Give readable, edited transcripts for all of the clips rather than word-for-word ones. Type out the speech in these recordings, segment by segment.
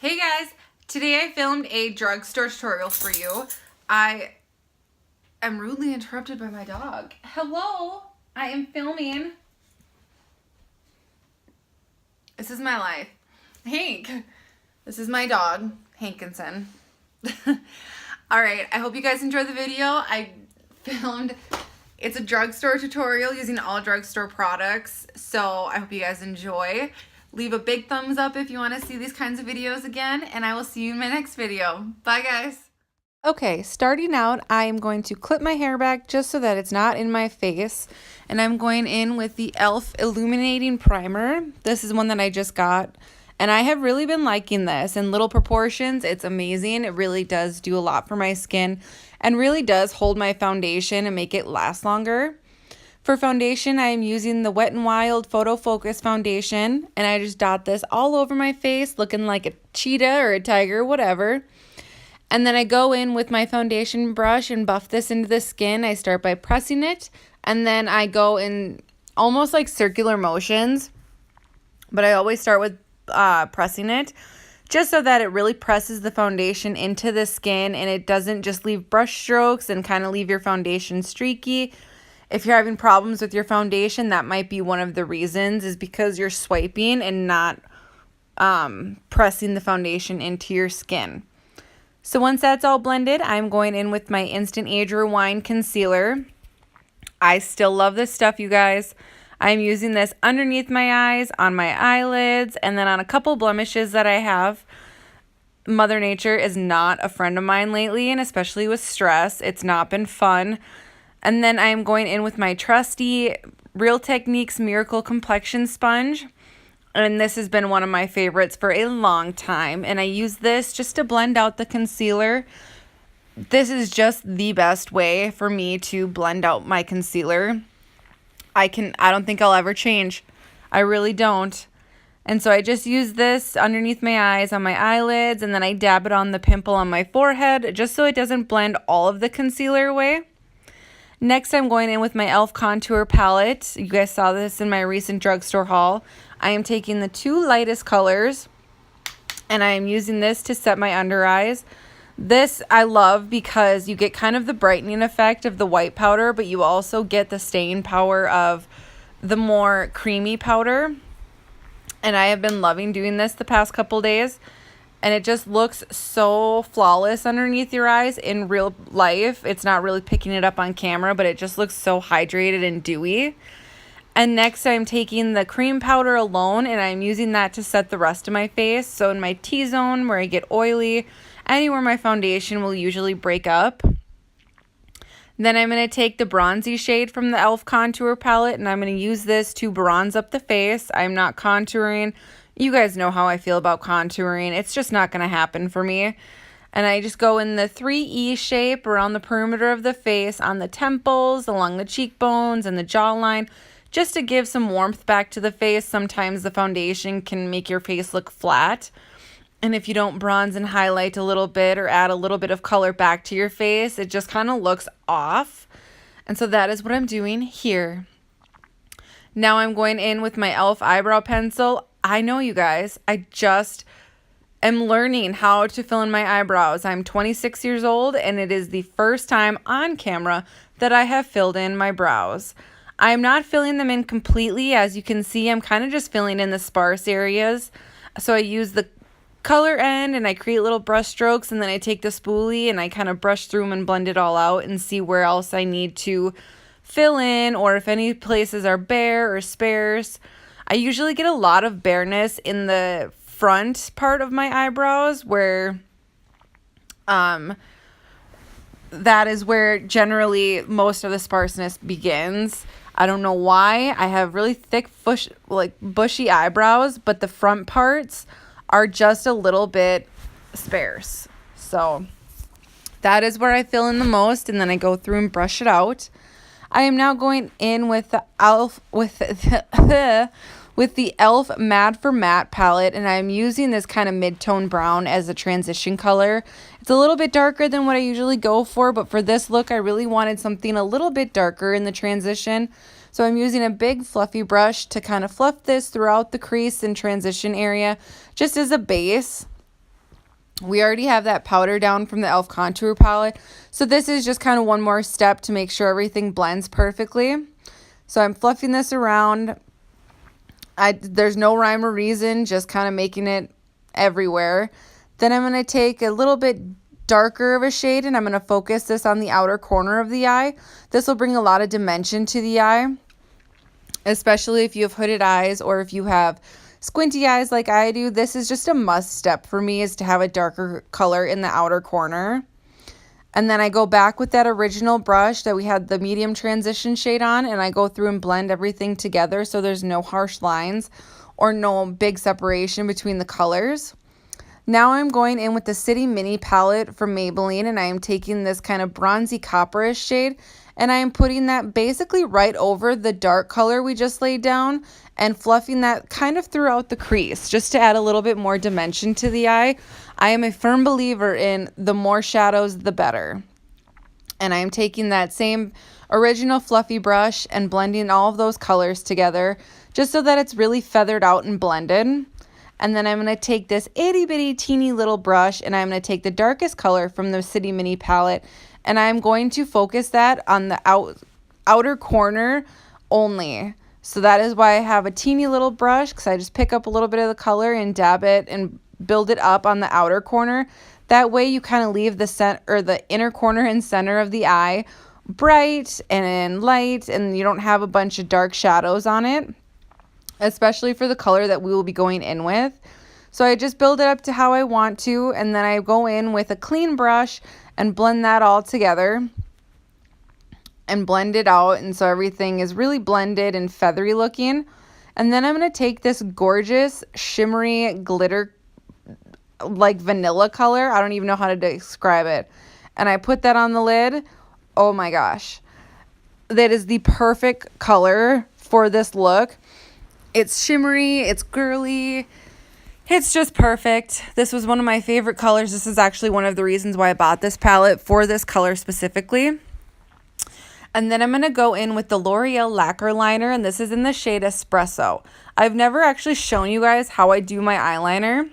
Hey guys, today I filmed a drugstore tutorial for you. I am rudely interrupted by my dog. Hello, I am filming. This is my life. Hank, this is my dog, Hankinson. Alright, I hope you guys enjoyed the video. I filmed, it's a drugstore tutorial using all drugstore products, so I hope you guys enjoy. Leave a big thumbs up if you want to see these kinds of videos again, and I will see you in my next video. Bye, guys. Okay, starting out, I am going to clip my hair back just so that it's not in my face, and I'm going in with the e.l.f. Illuminating Primer. This is one that I just got, and I have really been liking this. In little proportions, it's amazing. It really does do a lot for my skin, and really does hold my foundation and make it last longer. For foundation, I am using the Wet n Wild PhotoFocus foundation, and I just dot this all over my face, looking like a cheetah or a tiger, whatever. And then I go in with my foundation brush and buff this into the skin. I start by pressing it, and then I go in almost like circular motions, but I always start with pressing it, just so that it really presses the foundation into the skin, and it doesn't just leave brush strokes and kind of leave your foundation streaky. If you're having problems with your foundation, that might be one of the reasons, is because you're swiping and not pressing the foundation into your skin. So once that's all blended, I'm going in with my Instant Age Rewind Concealer. I still love this stuff, you guys. I'm using this underneath my eyes, on my eyelids, and then on a couple blemishes that I have. Mother Nature is not a friend of mine lately, and especially with stress, it's not been fun. And then I am going in with my trusty Real Techniques Miracle Complexion Sponge. And this has been one of my favorites for a long time. And I use this just to blend out the concealer. This is just the best way for me to blend out my concealer. I don't think I'll ever change. I really don't. And so I just use this underneath my eyes, on my eyelids, and then I dab it on the pimple on my forehead just so it doesn't blend all of the concealer away. Next, I'm going in with my e.l.f. Contour Palette. You guys saw this in my recent drugstore haul. I am taking the two lightest colors, and I am using this to set my under eyes. This I love because you get kind of the brightening effect of the white powder, but you also get the staying power of the more creamy powder. And I have been loving doing this the past couple days. And it just looks so flawless underneath your eyes in real life. It's not really picking it up on camera, but it just looks so hydrated and dewy. And next I'm taking the cream powder alone, and I'm using that to set the rest of my face. So in my T-zone where I get oily, anywhere my foundation will usually break up. Then I'm going to take the bronzy shade from the e.l.f. Contour Palette, and I'm going to use this to bronze up the face. I'm not contouring. You guys know how I feel about contouring. It's just not going to happen for me. And I just go in the 3E shape around the perimeter of the face, on the temples, along the cheekbones, and the jawline, just to give some warmth back to the face. Sometimes the foundation can make your face look flat. And if you don't bronze and highlight a little bit or add a little bit of color back to your face, it just kind of looks off. And so that is what I'm doing here. Now I'm going in with my e.l.f. eyebrow pencil. I know, you guys, I just am learning how to fill in my eyebrows. I'm 26 years old, and it is the first time on camera that I have filled in my brows. I'm not filling them in completely. As you can see, I'm kind of just filling in the sparse areas. So I use the color end, and I create little brush strokes, and then I take the spoolie, and I kind of brush through them and blend it all out and see where else I need to fill in, or if any places are bare or sparse. I usually get a lot of bareness in the front part of my eyebrows, where that is where generally most of the sparseness begins. I don't know why. I have really thick bushy eyebrows, but the front parts are just a little bit sparse. So that is where I fill in the most, and then I go through and brush it out. I am now going in with the e.l.f. with the e.l.f. Mad for Matte palette, and I'm using this kind of mid-tone brown as a transition color. It's a little bit darker than what I usually go for, but for this look, I really wanted something a little bit darker in the transition. So I'm using a big fluffy brush to kind of fluff this throughout the crease and transition area, just as a base. We already have that powder down from the e.l.f. contour palette. So this is just kind of one more step to make sure everything blends perfectly. So I'm fluffing this around. There's no rhyme or reason, just kind of making it everywhere. Then I'm going to take a little bit darker of a shade and I'm going to focus this on the outer corner of the eye. This will bring a lot of dimension to the eye, especially if you have hooded eyes or if you have squinty eyes like I do. This is just a must step for me, is to have a darker color in the outer corner. And then I go back with that original brush that we had the medium transition shade on, and I go through and blend everything together so there's no harsh lines or no big separation between the colors. Now I'm going in with the City Mini palette from Maybelline, and I am taking this kind of bronzy copperish shade, and I am putting that basically right over the dark color we just laid down and fluffing that kind of throughout the crease just to add a little bit more dimension to the eye. I am a firm believer in the more shadows, the better. And I am taking that same original fluffy brush and blending all of those colors together just so that it's really feathered out and blended. And then I'm going to take this itty bitty teeny little brush and I'm going to take the darkest color from the City Mini palette and I'm going to focus that on the outer corner only. So that is why I have a teeny little brush, because I just pick up a little bit of the color and dab it and build it up on the outer corner. That way you kind of leave the inner corner and center of the eye bright and light, and you don't have a bunch of dark shadows on it, especially for the color that we will be going in with. So I just build it up to how I want to, and then I go in with a clean brush and blend that all together and blend it out, and so everything is really blended and feathery looking. And then I'm going to take this gorgeous shimmery glitter like vanilla color, I don't even know how to describe it, and I put that on the lid. Oh my gosh, that is the perfect color for this look. It's shimmery, it's girly, it's just perfect. This was one of my favorite colors. This is actually one of the reasons why I bought this palette, for this color specifically. And then I'm going to go in with the L'Oreal Lacquer Liner, and this is in the shade Espresso. I've never actually shown you guys how I do my eyeliner.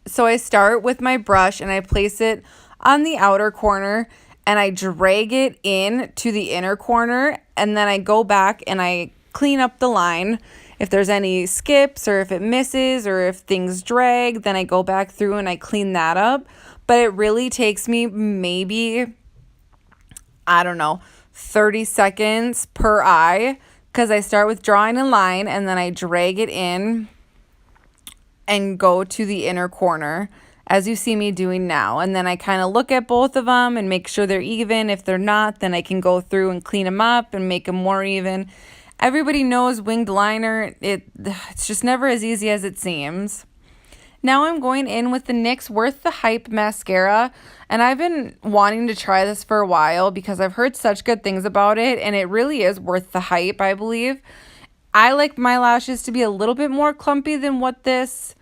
So I start with my brush and I place it on the outer corner and I drag it in to the inner corner, and then I go back and I clean up the line. If there's any skips or if it misses or if things drag, then I go back through and I clean that up. But it really takes me maybe, I don't know, 30 seconds per eye, because I start with drawing a line and then I drag it in and go to the inner corner, as you see me doing now. And then I kind of look at both of them and make sure they're even. If they're not, then I can go through and clean them up and make them more even. Everybody knows winged liner, it's just never as easy as it seems. Now I'm going in with the NYX Worth the Hype mascara, and I've been wanting to try this for a while because I've heard such good things about it, and it really is worth the hype, I believe. I like my lashes to be a little bit more clumpy than what this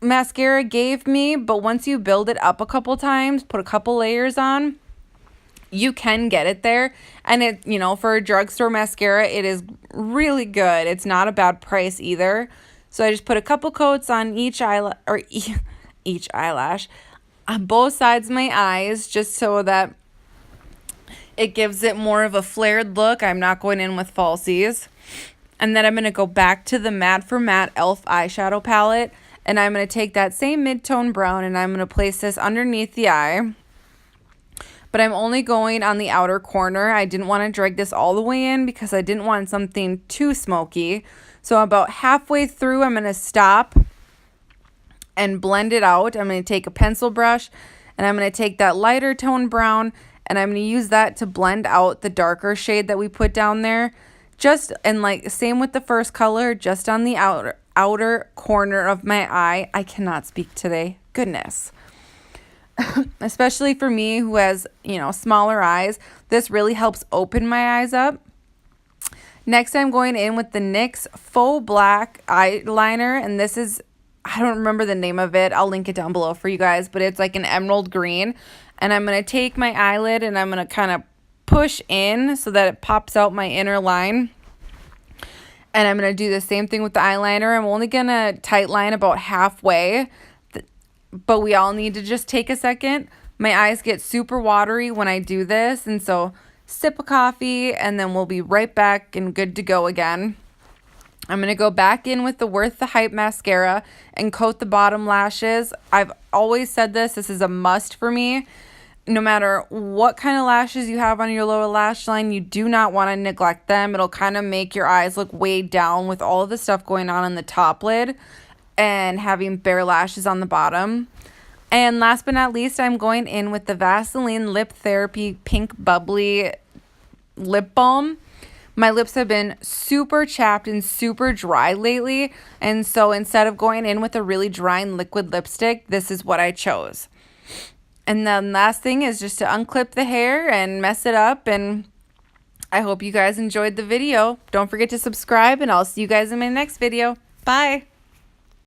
mascara gave me, but once you build it up a couple times, put a couple layers on, you can get it there. And it, you know, for a drugstore mascara, it is really good. It's not a bad price either. So I just put a couple coats on each each eyelash on both sides of my eyes, just so that it gives it more of a flared look. I'm not going in with falsies. And then I'm going to go back to the Matte for Matte e.l.f. eyeshadow palette, and I'm going to take that same mid-tone brown and I'm going to place this underneath the eye. But I'm only going on the outer corner. I didn't want to drag this all the way in because I didn't want something too smoky. So about halfway through, I'm going to stop and blend it out. I'm going to take a pencil brush and I'm going to take that lighter tone brown and I'm going to use that to blend out the darker shade that we put down there. Just, and like same with the first color, just on the outer corner of my eye. I cannot speak today. Goodness. Especially for me who has, you know, smaller eyes, this really helps open my eyes up. Next, I'm going in with the NYX FauxBlack eyeliner, and this is, I don't remember the name of it. I'll link it down below for you guys, but it's like an emerald green. And I'm going to take my eyelid and I'm going to kind of push in so that it pops out my inner line. And I'm going to do the same thing with the eyeliner. I'm only going to tight line about halfway. but we all need to just take a second. My eyes get super watery when I do this, and so sip of coffee, and then we'll be right back and good to go again. I'm going to go back in with the Worth the Hype mascara and coat the bottom lashes. I've always said this is a must for me. No matter what kind of lashes you have on your lower lash line, you do not want to neglect them. It'll kind of make your eyes look weighed down with all of the stuff going on in the top lid and having bare lashes on the bottom. And last but not least, I'm going in with the Vaseline Lip Therapy Pink Bubbly Lip Balm. My lips have been super chapped and super dry lately, and so instead of going in with a really dry and liquid lipstick, this is what I chose. And then last thing is just to unclip the hair and mess it up, and I hope you guys enjoyed the video. Don't forget to subscribe, and I'll see you guys in my next video. Bye!